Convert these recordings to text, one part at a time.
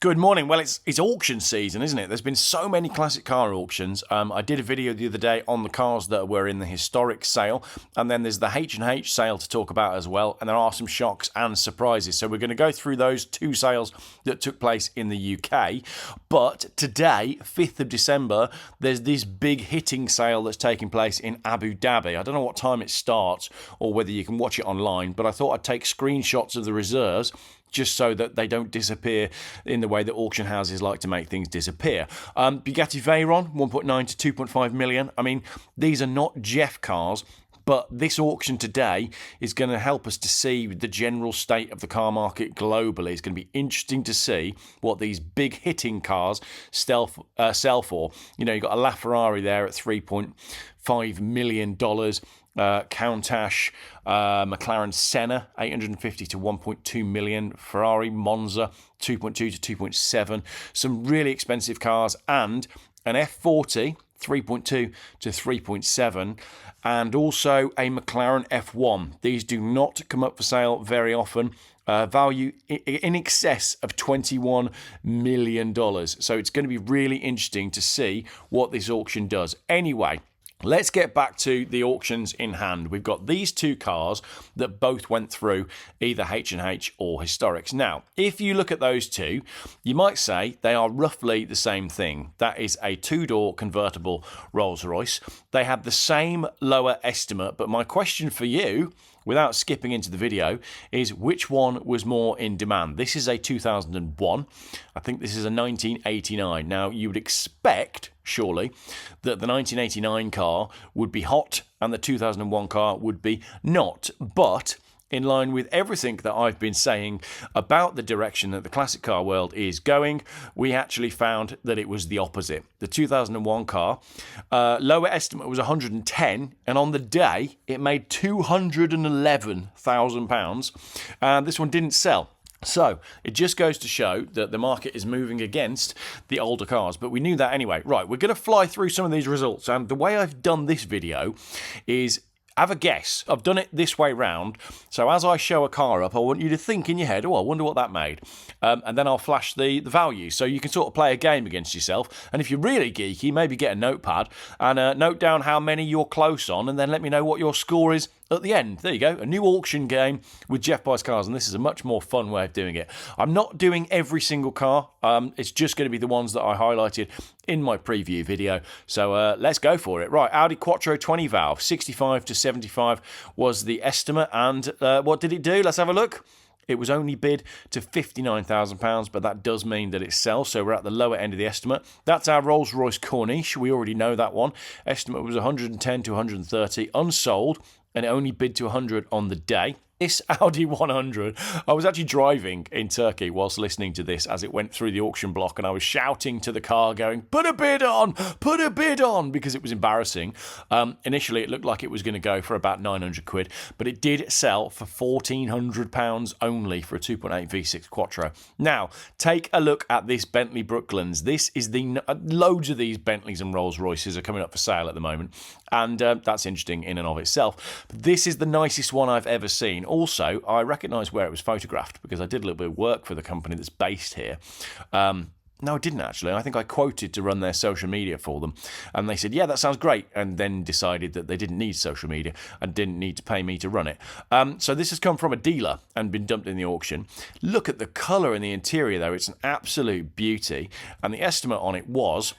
Good morning. Well, it's auction season, isn't it? There's been so many classic car auctions. I did a video the other day on the cars that were in the historic sale, and then there's the H&H sale to talk about as well, and there are some shocks and surprises. So we're going to go through those two sales that took place in the UK. But today, 5th of December, there's this big hitting sale that's taking place in Abu Dhabi. I don't know what time it starts or whether you can watch it online, but I thought I'd take screenshots of the reserves just so that they don't disappear in the way that auction houses like to make things disappear. Bugatti Veyron, 1.9 to 2.5 million. I mean, these are not Geoff cars, but this auction today is going to help us to see the general state of the car market globally. It's going to be interesting to see what these big hitting cars sell for. You know, you've got a LaFerrari there at $3.5 million. Countach, McLaren Senna, 850 to 1.2 million. Ferrari Monza, 2.2 to 2.7. Some really expensive cars, and an F40, 3.2 to 3.7, and also a McLaren F1. These do not come up for sale very often. Value in excess of $21 million. So it's going to be really interesting to see what this auction does. Anyway, let's get back to the auctions in hand. We've got these two cars that both went through either H&H or Historics. Now, if you look at those two, you might say they are roughly the same thing. That is a two-door convertible Rolls-Royce. They have the same lower estimate, but my question for you, without skipping into the video, is which one was more in demand? This is a 2001. I think this is a 1989. Now, you would expect, surely, that the 1989 car would be hot and the 2001 car would be not. But in line with everything that I've been saying about the direction that the classic car world is going, we actually found that it was the opposite. The 2001 car, lower estimate was 110, and on the day it made £211,000, and this one didn't sell. So it just goes to show that the market is moving against the older cars, but we knew that anyway. Right, we're going to fly through some of these results, and the way I've done this video is have a guess. I've done it this way round. So as I show a car up, I want you to think in your head, oh, I wonder what that made. And then I'll flash the value. So you can sort of play a game against yourself. And if you're really geeky, maybe get a notepad and note down how many you're close on, and then let me know what your score is at the end. There you go, a new auction game with Geoff Buys Cars, and this is a much more fun way of doing it. I'm not doing every single car. It's just going to be the ones that I highlighted in my preview video. So let's go for it. Right, Audi Quattro 20 valve, 65 to 75 was the estimate, and what did it do? Let's have a look. It was only bid to £59,000, but that does mean that it sells, so we're at the lower end of the estimate. That's our Rolls-Royce Corniche. We already know that one. Estimate was 110 to 130, unsold, and it only bid to 100 on the day. This Audi 100, I was actually driving in Turkey whilst listening to this as it went through the auction block, and I was shouting to the car going, put a bid on, because it was embarrassing. Initially, it looked like it was going to go for about 900 quid, but it did sell for £1,400 only for a 2.8 V6 Quattro. Now, take a look at this Bentley Brooklands. This is loads of these Bentleys and Rolls-Royces are coming up for sale at the moment, and that's interesting in and of itself. But this is the nicest one I've ever seen. Also, I recognise where it was photographed because I did a little bit of work for the company that's based here. No, I didn't actually. I think I quoted to run their social media for them. And they said, yeah, that sounds great. And then decided that they didn't need social media and didn't need to pay me to run it. So this has come from a dealer and been dumped in the auction. Look at the colour in the interior, though. It's an absolute beauty. And the estimate on it was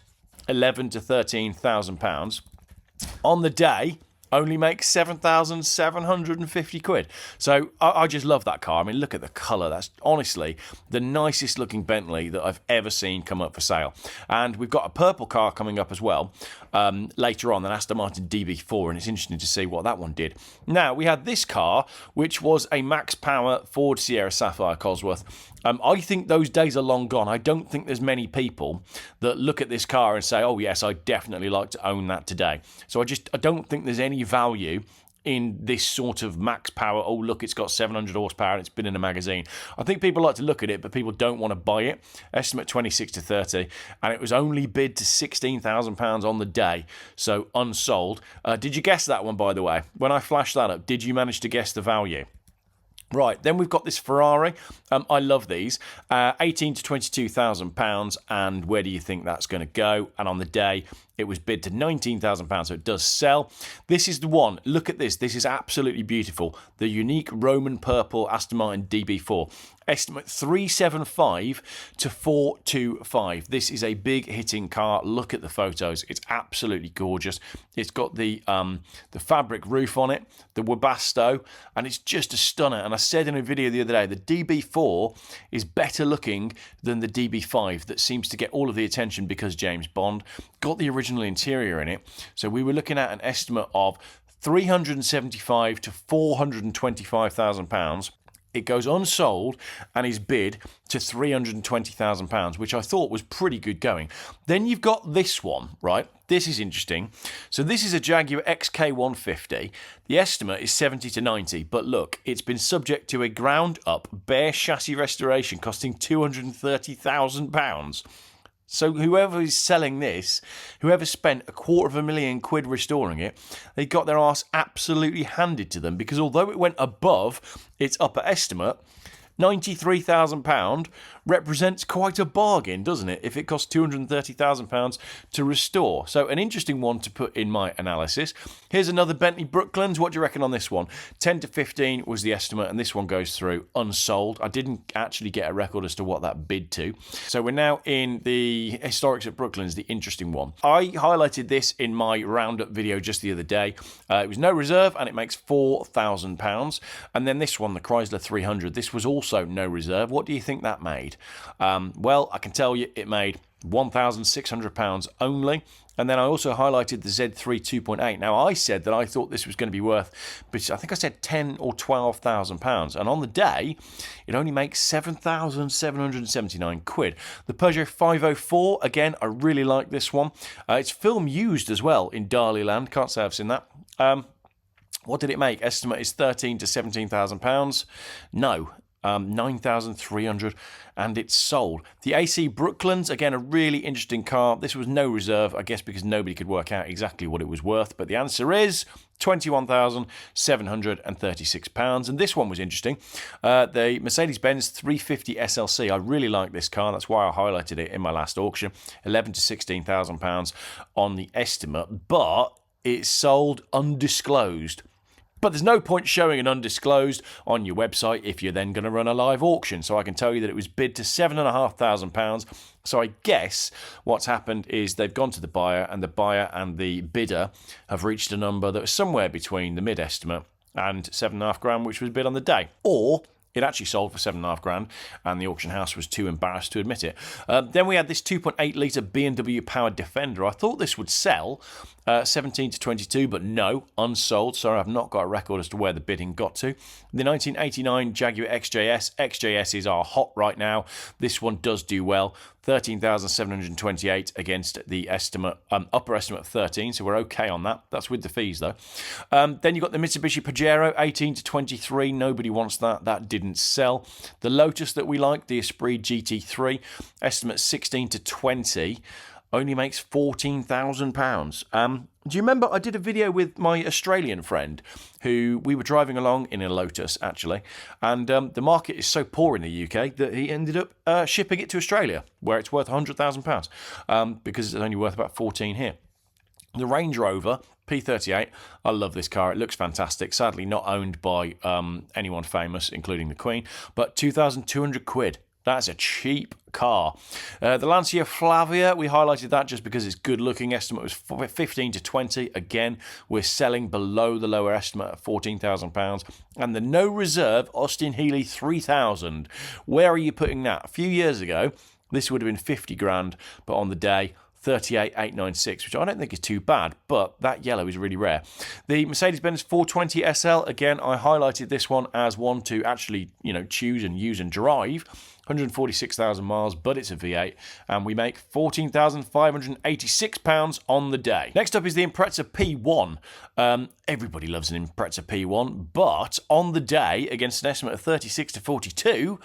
£11,000 to £13,000. On the day, only makes 7,750 quid. So I just love that car. I mean, look at the colour. That's honestly the nicest looking Bentley that I've ever seen come up for sale. And we've got a purple car coming up as well later on, an Aston Martin DB4, and it's interesting to see what that one did. Now, we had this car, which was a max power Ford Sierra Sapphire Cosworth. I think those days are long gone. I don't think there's many people that look at this car and say, oh yes, I'd definitely like to own that today. So I don't think there's any value in this sort of max power, oh look, it's got 700 horsepower and it's been in a magazine. I think people like to look at it, but people don't want to buy it. Estimate 26 to 30, and it was only bid to £16,000 on the day, so unsold. Did you guess that one, by the way? When I flashed that up, did you manage to guess the value? Right, then we've got this Ferrari. I love these. 18 to £22,000, and where do you think that's going to go? And on the day, it was bid to £19,000, so it does sell. This is the one. Look at this. This is absolutely beautiful. The unique Roman purple Aston Martin DB4. Estimate 375 to 425. This is a big hitting car. Look at the photos. It's absolutely gorgeous. It's got the fabric roof on it, the Webasto, and it's just a stunner. And I said in a video the other day, the DB4 is better looking than the DB5 that seems to get all of the attention because James Bond got the original interior in it. So we were looking at an estimate of £375 to £425,000. It goes unsold and is bid to £320,000, which I thought was pretty good going. Then you've got this one, right? This is interesting. So this is a Jaguar XK150. The estimate is 70 to 90, but look, it's been subject to a ground-up bare chassis restoration costing £230,000. So whoever is selling this, whoever spent £250,000 restoring it, they got their arse absolutely handed to them, because although it went above its upper estimate, £93,000 represents quite a bargain, doesn't it, if it costs £230,000 to restore? So an interesting one to put in my analysis. Here's another Bentley Brooklands. What do you reckon on this one? 10 to 15 was the estimate, and this one goes through unsold. I didn't actually get a record as to what that bid to. So we're now in the Historics at Brooklands, the interesting one. I highlighted this in my roundup video just the other day. It was no reserve, and it makes £4,000. And then this one, the Chrysler 300, this was also no reserve. What do you think that made? Well, I can tell you it made £1,600 only. And then I also highlighted the Z3 2.8. Now, I said that I thought this was going to be worth, but I think I said £10,000 or £12,000. And on the day, it only makes £7,779. The Peugeot 504, again, I really like this one. It's film used as well in Daliland. Can't say I've seen that. What did it make? Estimate is £13,000 to £17,000. No. 9,300, and it's sold. The AC Brooklands, again, a really interesting car. This was no reserve, I guess, because nobody could work out exactly what it was worth, but the answer is £21,736. And this one was interesting. The Mercedes-Benz 350 SLC. I really like this car. That's why I highlighted it in my last auction. £11,000 to £16,000 on the estimate, but it's sold undisclosed. But there's no point showing an undisclosed on your website if you're then going to run a live auction. So I can tell you that it was bid to £7,500. So I guess what's happened is they've gone to the buyer, and the buyer and the bidder have reached a number that was somewhere between the mid-estimate and £7,500, which was bid on the day. Or it actually sold for £7,500, and the auction house was too embarrassed to admit it. Then we had this 2.8 litre BMW powered Defender. I thought this would sell 17 to 22, but no, unsold. Sorry, I've not got a record as to where the bidding got to. The 1989 Jaguar XJS. XJSs are hot right now. This one does do well. 13,728 against the estimate, upper estimate of 13, so we're okay on that. That's with the fees though. Then you've got the Mitsubishi Pajero 18 to 23. Nobody wants that. That didn't sell. The Lotus that we like, the Esprit GT3, estimate 16 to 20. Only makes £14,000. Do you remember I did a video with my Australian friend who we were driving along in a Lotus, actually, and the market is so poor in the UK that he ended up shipping it to Australia, where it's worth £100,000 because it's only worth about 14 here. The Range Rover P38, I love this car. It looks fantastic. Sadly, not owned by anyone famous, including the Queen, but £2,200. That's a cheap car. The Lancia Flavia, we highlighted that just because it's good looking. Estimate was 15 to 20. Again, we're selling below the lower estimate at £14,000. And the no reserve Austin Healey 3000. Where are you putting that? A few years ago, this would have been 50 grand, but on the day, 38,896, which I don't think is too bad, but that yellow is really rare. The Mercedes-Benz 420 SL, again, I highlighted this one as one to actually, choose and use and drive. 146,000 miles, but it's a V8, and we make £14,586 on the day. Next up is the Impreza P1. Everybody loves an Impreza P1, but on the day, against an estimate of 36 to 42,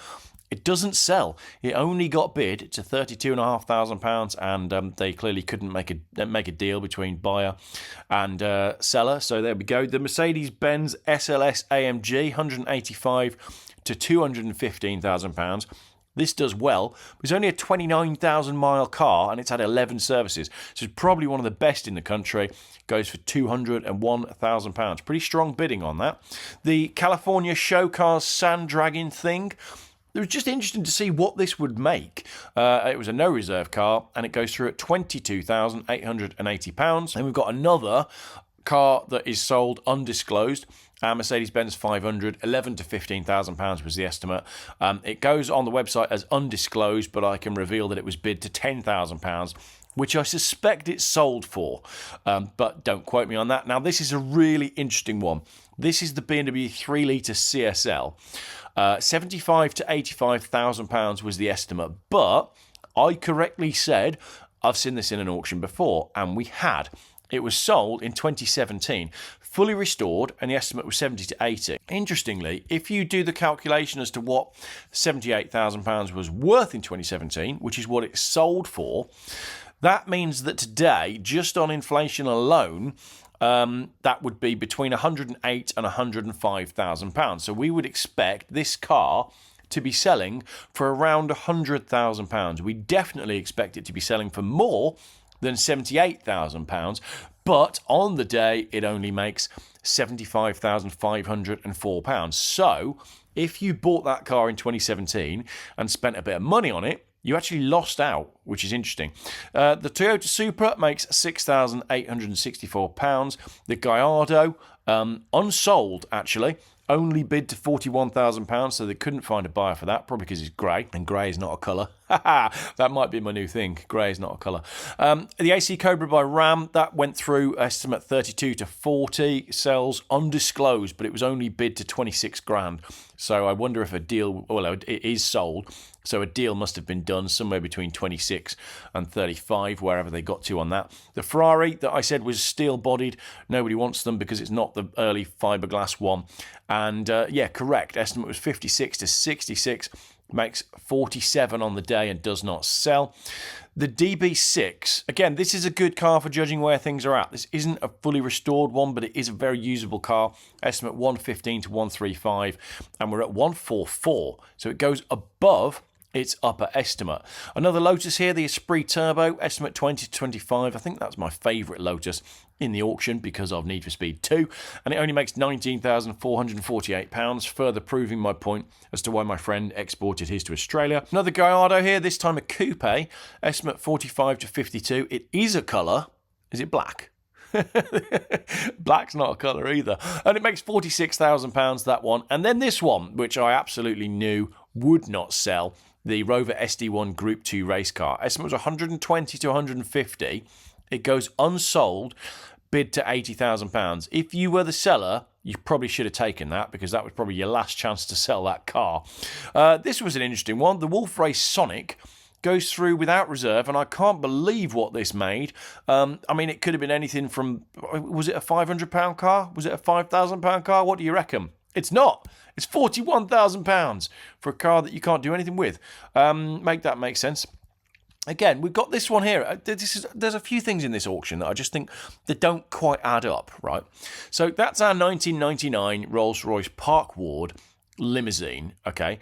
It doesn't sell. It only got bid to £32,500, and they clearly couldn't make a deal between buyer and seller. So there we go. The Mercedes-Benz SLS AMG, £185,000 to £215,000. This does well. It's only a 29,000 mile car, and it's had 11 services. So it's probably one of the best in the country. Goes for £201,000. Pretty strong bidding on that. The California Show Cars Sand Dragon thing. It was just interesting to see what this would make. It was a no reserve car, and it goes through at £22,880. And we've got another car that is sold undisclosed. Mercedes-Benz 500, £11,000 to £15,000 was the estimate. It goes on the website as undisclosed, but I can reveal that it was bid to £10,000, which I suspect it's sold for, but don't quote me on that. Now, this is a really interesting one. This is the BMW 3-litre CSL. £75,000 to £85,000 was the estimate, but I correctly said I've seen this in an auction before, and we had. It was sold in 2017, fully restored, and the estimate was 70 to 80. Interestingly, if you do the calculation as to what £78,000 was worth in 2017, which is what it sold for, that means that today, just on inflation alone, that would be between £108,000 and £105,000. So we would expect this car to be selling for around £100,000. We definitely expect it to be selling for more than £78,000, but on the day it only makes £75,504. So if you bought that car in 2017 and spent a bit of money on it, you actually lost out, which is interesting. The Toyota Supra makes £6,864. The Gallardo, unsold actually, only bid to £41,000, so they couldn't find a buyer for that, probably because it's grey, and grey is not a colour. That might be my new thing. Grey is not a colour. The AC Cobra by Ram, that went through, estimate 32 to 40, sells undisclosed, but it was only bid to 26 grand. So I wonder if a deal, well, it is sold, so a deal must have been done somewhere between 26 and 35, wherever they got to on that. The Ferrari that I said was steel-bodied, nobody wants them because it's not the early fiberglass one. And yeah, correct, estimate was 56 to 66, makes 47 on the day and does not sell. The DB6, again, this is a good car for judging where things are at. This isn't a fully restored one, but it is a very usable car. Estimate 115 to 135, and we're at 144, so it goes above its upper estimate. Another Lotus here, the Esprit Turbo, estimate 20 to 25. I think that's my favourite Lotus in the auction because of Need for Speed 2, and it only makes £19,448, further proving my point as to why my friend exported his to Australia. Another Gallardo here, this time a coupe, estimate 45 to 52. It is a colour. Is it black? Black's not a colour either. And it makes £46,000, that one. And then this one, which I absolutely knew would not sell, the Rover SD1 Group 2 race car. Estimate was 120 to 150. It goes unsold, bid to £80,000. If you were the seller, you probably should have taken that because that was probably your last chance to sell that car. This was an interesting one. The Wolf Race Sonic goes through without reserve, and I can't believe what this made. I mean, it could have been anything from, was it a £500 car? Was it a £5,000 car? What do you reckon? It's not. It's £41,000 for a car that you can't do anything with. Make that make sense. Again, we've got this one here. There's a few things in this auction that I just think that don't quite add up, right? So that's our 1999 Rolls-Royce Park Ward limousine, okay?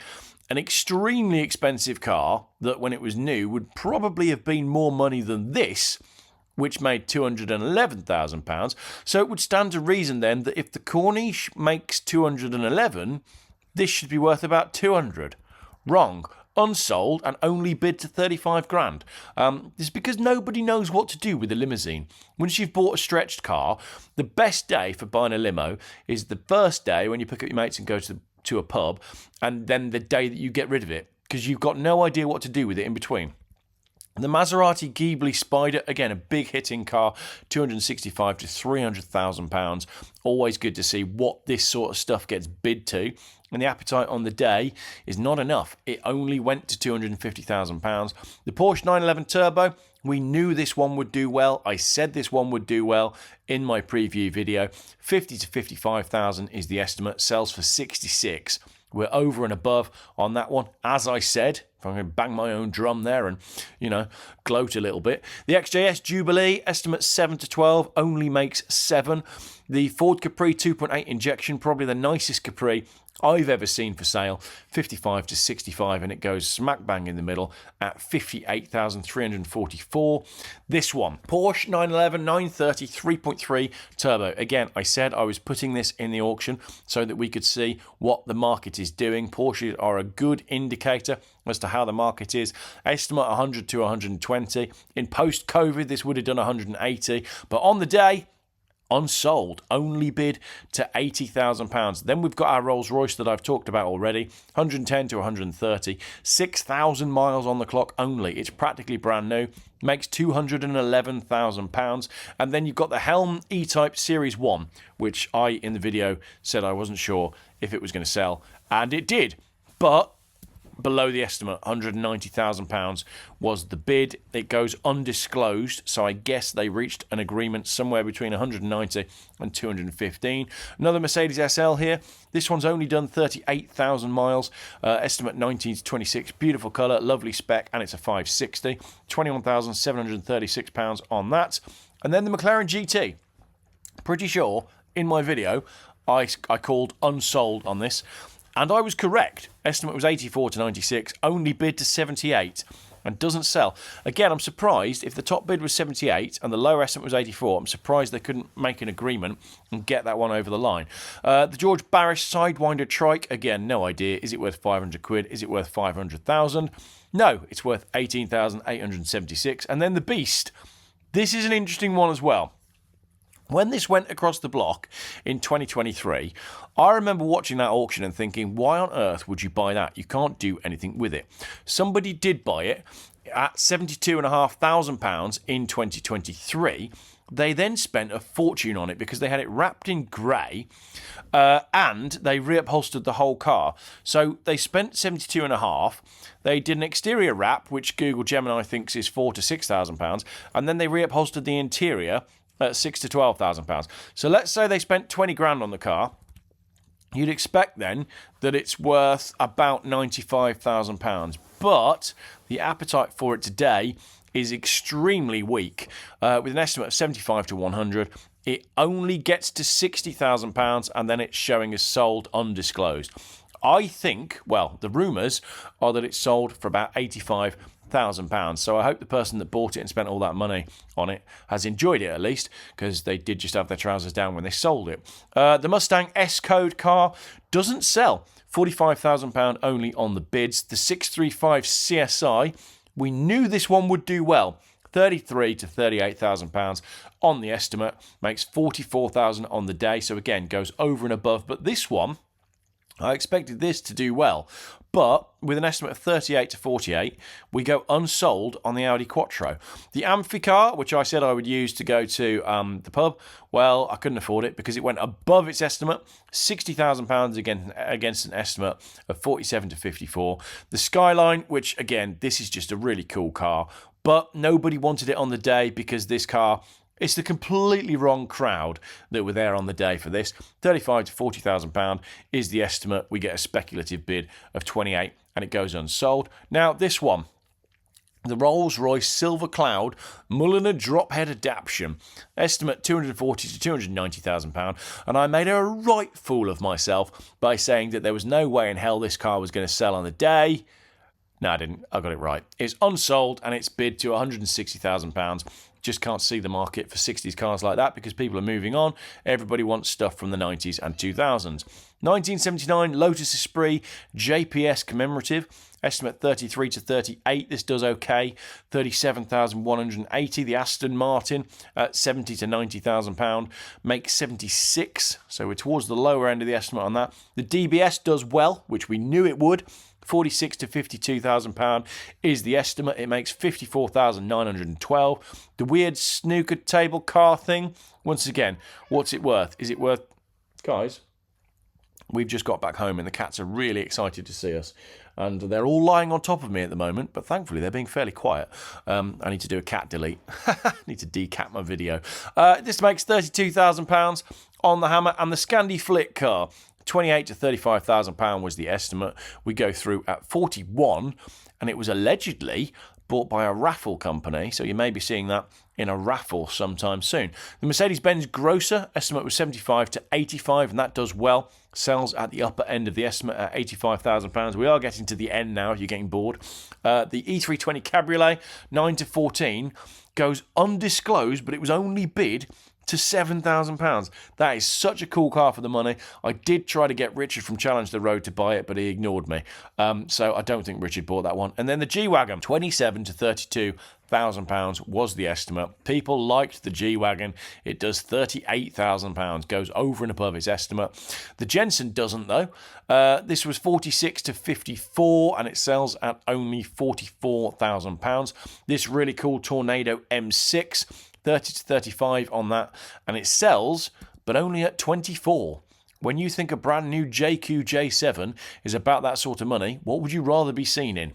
An extremely expensive car that when it was new would probably have been more money than this, which made £211,000. So it would stand to reason then that if the Corniche makes 211, this should be worth about 200. Wrong. Unsold and only bid to 35 grand. This is because nobody knows what to do with a limousine. Once you've bought a stretched car, the best day for buying a limo is the first day when you pick up your mates and go to a pub, and then the day that you get rid of it, because you've got no idea what to do with it in between. The Maserati Ghibli Spider, again, a big hitting car, 265 to £300,000. Always good to see what this sort of stuff gets bid to. And the appetite on the day is not enough. It only went to £250,000. The Porsche 911 Turbo, we knew this one would do well. I said this one would do well in my preview video. 50 to 55,000 is the estimate. Sells for 66. We're over and above on that one, as I said. If I'm going to bang my own drum there and, gloat a little bit. The XJS Jubilee, estimate 7 to 12, only makes 7. The Ford Capri 2.8 injection, probably the nicest Capri I've ever seen for sale, 55 to 65, and it goes smack bang in the middle at 58,344. This one, Porsche 911 930 3.3 turbo. Again, I said I was putting this in the auction so that we could see what the market is doing. Porsches are a good indicator as to how the market is. Estimate 100 to 120. In post-COVID, this would have done 180, but on the day, unsold, only bid to £80,000. Then we've got our Rolls-Royce that I've talked about already, 110 to 130, 6,000 miles on the clock only. It's practically brand new, makes £211,000. And then you've got the Helm E-Type Series 1, which I, in the video, said I wasn't sure if it was going to sell, and it did. But below the estimate, £190,000 was the bid. It goes undisclosed, so I guess they reached an agreement somewhere between 190 and 215. Another Mercedes SL here. This one's only done 38,000 miles. Estimate 19 to 26. Beautiful colour, lovely spec, and it's a 560. £21,736 on that. And then the McLaren GT. Pretty sure in my video I called unsold on this. And I was correct. Estimate was 84 to 96, only bid to 78, and doesn't sell. Again, I'm surprised if the top bid was 78 and the lower estimate was 84. I'm surprised they couldn't make an agreement and get that one over the line. The George Barish Sidewinder Trike, again, no idea. Is it worth 500 quid? Is it worth 500,000? No, it's worth 18,876. And then the Beast. This is an interesting one as well. When this went across the block in 2023, I remember watching that auction and thinking, why on earth would you buy that? You can't do anything with it. Somebody did buy it at £72,500 in 2023. They then spent a fortune on it because they had it wrapped in grey and they reupholstered the whole car. So they spent £72,500. They did an exterior wrap, which Google Gemini thinks is £4,000 to £6,000, and then they reupholstered the interior at £6,000 to £12,000. So let's say they spent 20 grand on the car. You'd expect then that it's worth about £95,000. But the appetite for it today is extremely weak. With an estimate of 75 to 100, it only gets to £60,000 and then it's showing as sold undisclosed. I think, well, the rumours are that it's sold for about £85,000. So I hope the person that bought it and spent all that money on it has enjoyed it at least, because they did just have their trousers down when they sold it. The Mustang S-Code car doesn't sell. £45,000 only on the bids. The 635 CSI, we knew this one would do well. £33,000 to £38,000 on the estimate, makes £44,000 on the day. So again, goes over and above. But this one, I expected this to do well, but with an estimate of 38 to 48, we go unsold on the Audi Quattro. The Amphicar, which I said I would use to go to the pub, well, I couldn't afford it because it went above its estimate, £60,000 against an estimate of 47 to 54. The Skyline, which again, this is just a really cool car, but nobody wanted it on the day because this car, it's the completely wrong crowd that were there on the day for this. £35,000 to £40,000 is the estimate. We get a speculative bid of 28 and it goes unsold. Now, this one, the Rolls-Royce Silver Cloud Mulliner drop-head adaptation. Estimate £240,000 to £290,000. And I made a right fool of myself by saying that there was no way in hell this car was going to sell on the day. No, I didn't. I got it right. It's unsold and it's bid to £160,000. Just can't see the market for 60s cars like that because people are moving on. Everybody wants stuff from the 90s and 2000s. 1979 Lotus Esprit JPS commemorative. Estimate 33 to 38. This does okay. 37,180. The Aston Martin at 70 to £90,000. Makes 76. So we're towards the lower end of the estimate on that. The DBS does well, which we knew it would. 46 to £52,000 is the estimate. It makes 54,912. The weird snooker table car thing, once again, what's it worth? Is it worth... Guys, we've just got back home and the cats are really excited to see us. And they're all lying on top of me at the moment, but thankfully they're being fairly quiet. I need to do a cat delete. I need to decat my video. This makes £32,000 on the hammer. And the Scandi Flick car, 28 to 35,000 pound was the estimate. We go through at 41, and it was allegedly bought by a raffle company, so you may be seeing that in a raffle sometime soon. The Mercedes-Benz grosser estimate was 75 to 85, and that does well. Sells at the upper end of the estimate at £85,000. We are getting to the end now if you're getting bored. The E320 Cabriolet, 9 to 14, goes undisclosed, but it was only bid to £7,000. That is such a cool car for the money. I did try to get Richard from Challenge the Road to buy it, but he ignored me. So I don't think Richard bought that one. And then the G-Wagon, 27 to 32,000 pounds was the estimate. People liked the G-Wagon. It does 38,000 pounds, goes over and above its estimate. The Jensen doesn't though. This was 46 to 54, and it sells at only 44,000 pounds. This really cool Tornado M6, 30 to 35 on that, and it sells, but only at 24. When you think a brand new JQ J7 is about that sort of money, what would you rather be seen in?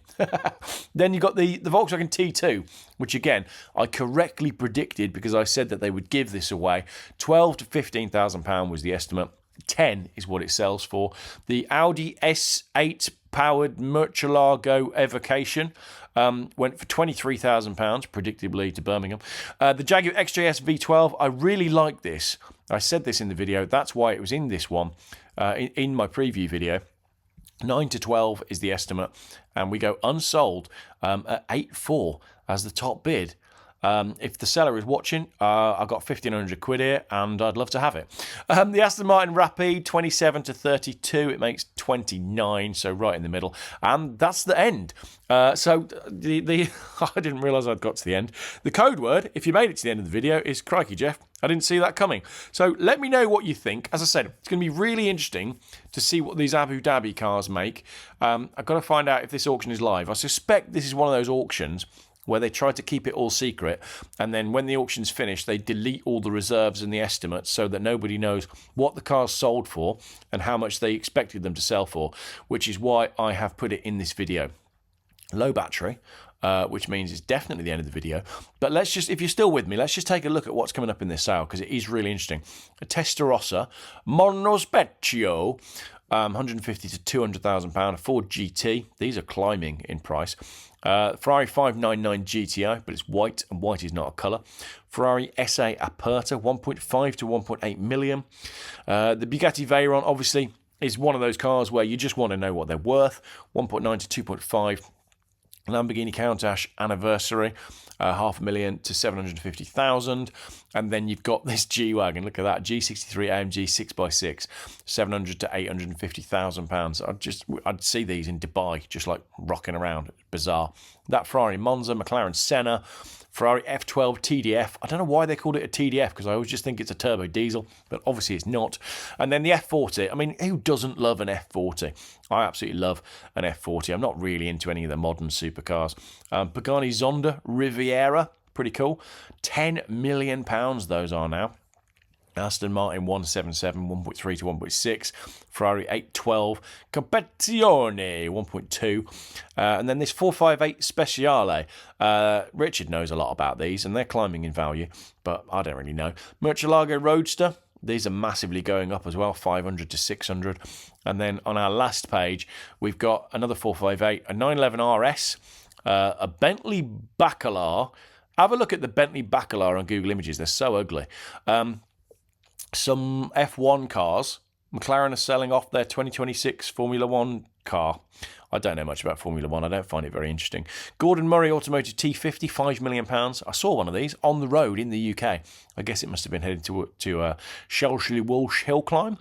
Then you got the Volkswagen T2, which again, I correctly predicted because I said that they would give this away. 12 to 15,000 pound was the estimate. 10 is what it sells for. The Audi S8 powered Murcielago Evocation went for £23,000, predictably to Birmingham. The Jaguar XJS V12, I really like this. I said this in the video. That's why it was in this one, in my preview video. 9 to 12 is the estimate, and we go unsold at 8.4 as the top bid. If the seller is watching, I've got 1,500 quid here, and I'd love to have it. The Aston Martin Rapide, 27 to 32. It makes 29, so right in the middle. And that's the end. So I didn't realise I'd got to the end. The code word, if you made it to the end of the video, is crikey, Geoff. I didn't see that coming. So let me know what you think. As I said, it's going to be really interesting to see what these Abu Dhabi cars make. I've got to find out if this auction is live. I suspect this is one of those auctions where they try to keep it all secret, and then when the auction's finished, they delete all the reserves and the estimates so that nobody knows what the cars sold for and how much they expected them to sell for, which is why I have put it in this video. Low battery, which means it's definitely the end of the video. But let's just, if you're still with me, let's just take a look at what's coming up in this sale, because it is really interesting. A Testarossa Monospecchio, 150 to 200,000 pound. A Ford GT. These are climbing in price. Ferrari 599 GTI, but it's white, and white is not a colour. Ferrari SA Aperta, 1.5 to 1.8 million. The Bugatti Veyron, obviously, is one of those cars where you just want to know what they're worth. 1.9 to 2.5. Lamborghini Countach Anniversary, 500,000 to 750,000, and then you've got this G-Wagon. Look at that, G63 AMG 6x6, 700 to 850,000 pounds. I'd see these in Dubai, just like rocking around. Bizarre. That Ferrari Monza, McLaren Senna, Ferrari F12 TDF. I don't know why they called it a TDF, because I always just think it's a turbo diesel, but obviously it's not. And then the F40. I mean, who doesn't love an F40? I absolutely love an F40. I'm not really into any of the modern supercars. Pagani Zonda Riviera, pretty cool. £10 million those are now. Aston Martin 177, 1.3 to 1.6. Ferrari 812 Competizione 1.2. And then this 458 Speciale. Richard knows a lot about these, and they're climbing in value, but I don't really know. Murcielago Roadster. These are massively going up as well, 500 to 600. And then on our last page, we've got another 458, a 911 RS, a Bentley Bacalar. Have a look at the Bentley Bacalar on Google Images. They're so ugly. Some F1 cars. McLaren are selling off their 2026 Formula One car. I don't know much about Formula One. I don't find it very interesting. Gordon Murray Automotive T50, £5 million. I saw one of these on the road in the UK. I guess it must have been headed to Shelsley Walsh Hill Climb.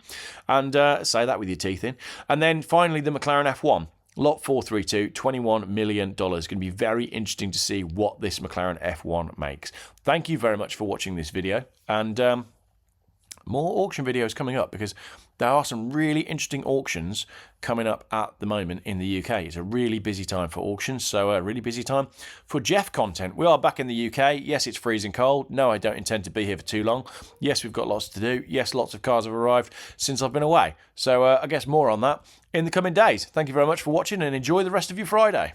And say that with your teeth in. And then finally, the McLaren F1. Lot 432, $21 million. Going to be very interesting to see what this McLaren F1 makes. Thank you very much for watching this video. And more auction videos coming up, because there are some really interesting auctions coming up at the moment in the UK. It's a really busy time for auctions, so a really busy time for Geoff content. We are back in the UK. Yes, it's freezing cold. No, I don't intend to be here for too long. Yes, we've got lots to do. Yes, lots of cars have arrived since I've been away. So I guess more on that in the coming days. Thank you very much for watching, and enjoy the rest of your Friday.